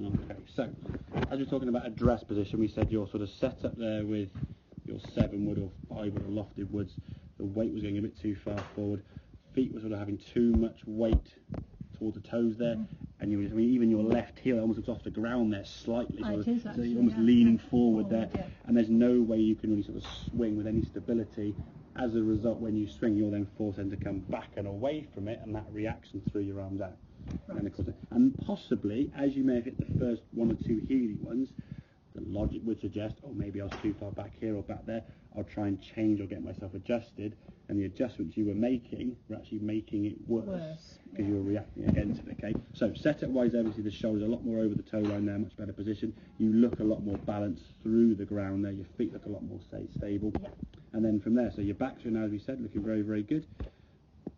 Okay, so as we're talking about address position, we said you're sort of set up there with your 7 wood or 5 wood or lofted woods. The weight was going a bit too far forward. Feet were sort of having too much weight toward the toes there, and even your left heel almost looks off the ground there slightly, so you're almost leaning forward there, and there's no way you can really sort of swing with any stability. As a result, when you swing, you're then forced to come back and away from it, and that reaction through your arms out. And possibly, as you may have hit the first 1 or 2 heely ones, the logic would suggest, oh, maybe I was too far back here or back there, I'll try and change or get myself adjusted, and the adjustments you were making were actually making it worse because you were reacting against it. Okay, so setup wise, obviously the shoulders a lot more over the toe line there, much better position. You look a lot more balanced through the ground there, your feet look a lot more stable, and then from there, so your back swing, as we said, looking very, very good.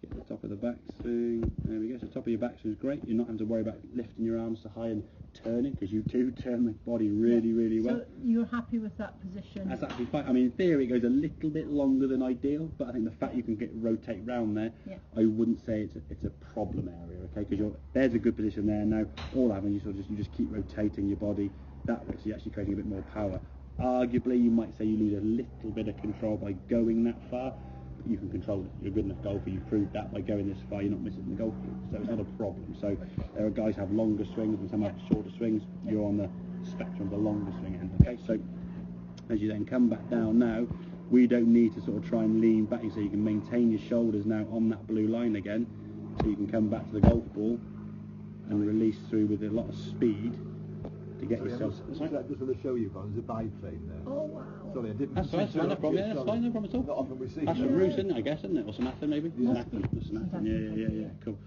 Get the top of the back swing, there we go, so top of your back swing is great. You're not having to worry about lifting your arms so high and turning, because you do turn the body really, really well. So you're happy with that position? That's actually fine. I mean, in theory it goes a little bit longer than ideal, but I think the fact you can rotate round there, I wouldn't say it's a problem area, okay? Because there's a good position there. Now all that happens, you just keep rotating your body that way, so you're actually creating a bit more power. Arguably, you might say you lose a little bit of control by going that far. You can control it. You're a good enough golfer. You've proved that by going this far. You're not missing the golf ball, so it's not a problem. So there are guys who have longer swings and some have shorter swings. You're on the spectrum of the longer swing end. Okay, so as you then come back down now, we don't need to sort of try and lean back, so you can maintain your shoulders now on that blue line again, so you can come back to the golf ball and release through with a lot of speed to get yourself. I just want to show you, there's a biplane there. Oh wow! Sorry, I didn't. That's fine, no problem. Yeah, that's fine, no problem at all. Not often we see. That's some Roos, isn't it? I guess, isn't it? Or some Athen, maybe? Some Athen. Yeah. Cool.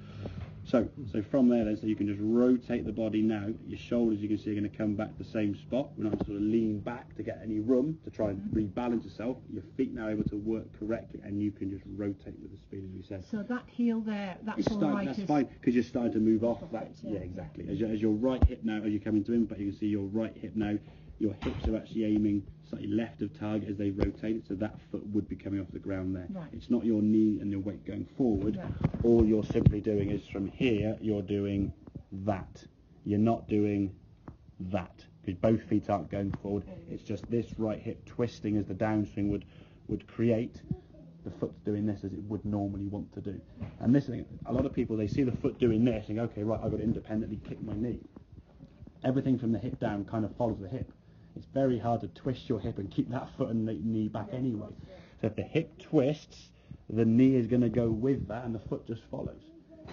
So from there then, so you can just rotate the body now. Your shoulders, you can see, are going to come back to the same spot. We're not going to sort of lean back to get any room to try and rebalance yourself. Your feet now are able to work correctly, and you can just rotate with the speed, as we said. So that heel there, that's all right. That's fine, because you're starting to move off that. Yeah, exactly. As your right hip now, as you come into impact, you can see your right hip now, your hips are actually aiming slightly left of target as they rotate it, so that foot would be coming off the ground there. Right. It's not your knee and your weight going forward. All you're simply doing is from here, you're doing that. You're not doing that, because both feet aren't going forward. It's just this right hip twisting as the downswing would create. The foot's doing this as it would normally want to do. And this thing, a lot of people, they see the foot doing this and go, okay, right, I've got to independently kick my knee. Everything from the hip down kind of follows the hip. It's very hard to twist your hip and keep that foot and knee back anyway. So if the hip twists, the knee is going to go with that and the foot just follows.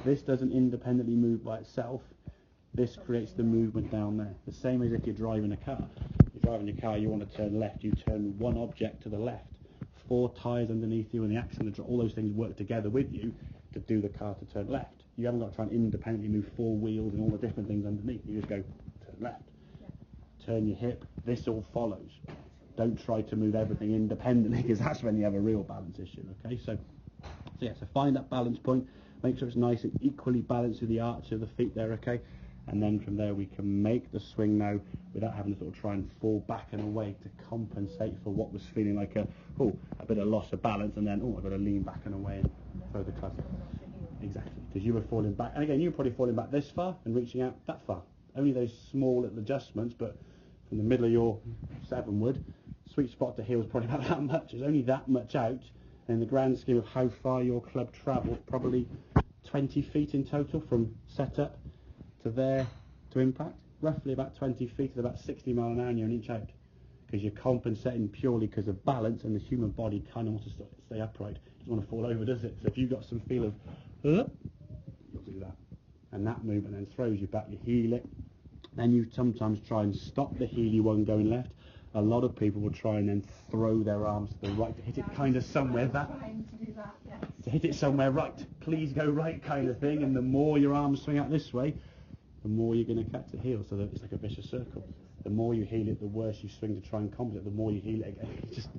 This doesn't independently move by itself. This creates the movement down there. The same as if you're driving a car. You're driving your car, you want to turn left, you turn one object to the left. 4 tyres underneath you and the axle, all those things work together with you to do the car to turn left. You haven't got to try and independently move 4 wheels and all the different things underneath. You just go turn left. Turn your hip, this all follows. Don't try to move everything independently, because that's when you have a real balance issue, okay? So find that balance point, make sure it's nice and equally balanced with the arch of the feet there, okay? And then from there we can make the swing now without having to sort of try and fall back and away to compensate for what was feeling like a bit of loss of balance, and then, I've got to lean back and away and throw the club. Exactly, because you were falling back, and again, you were probably falling back this far and reaching out that far. Only those small little adjustments, but from the middle of your 7 wood, sweet spot to heel is probably about that much. It's only that much out, and in the grand scheme of how far your club travels, probably 20 feet in total from setup to there to impact. Roughly about 20 feet at about 60 mile an hour, and you're an inch out, because you're compensating purely because of balance, and the human body kind of wants to stay upright. It doesn't want to fall over, does it? So if you've got some feel of, you'll do that. And that movement then throws you back, you heel it. Then you sometimes try and stop the heely one going left. A lot of people will try and then throw their arms to the right to hit it kind of somewhere to hit it somewhere right. Please go right kind of thing. And the more your arms swing out this way, the more you're going to catch the heel. So that it's like a vicious circle. The more you heel it, the worse you swing to try and compensate. The more you heel it again, it's just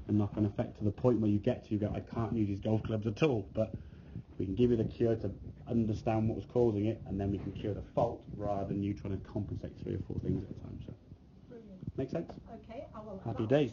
a knock-on effect to the point where you get to, you go, I can't use these golf clubs at all. But we can give you the cure to understand what was causing it, and then we can cure the fault rather than you trying to compensate 3 or 4 things at a time. So, brilliant. Make sense? Okay, I will. Happy days.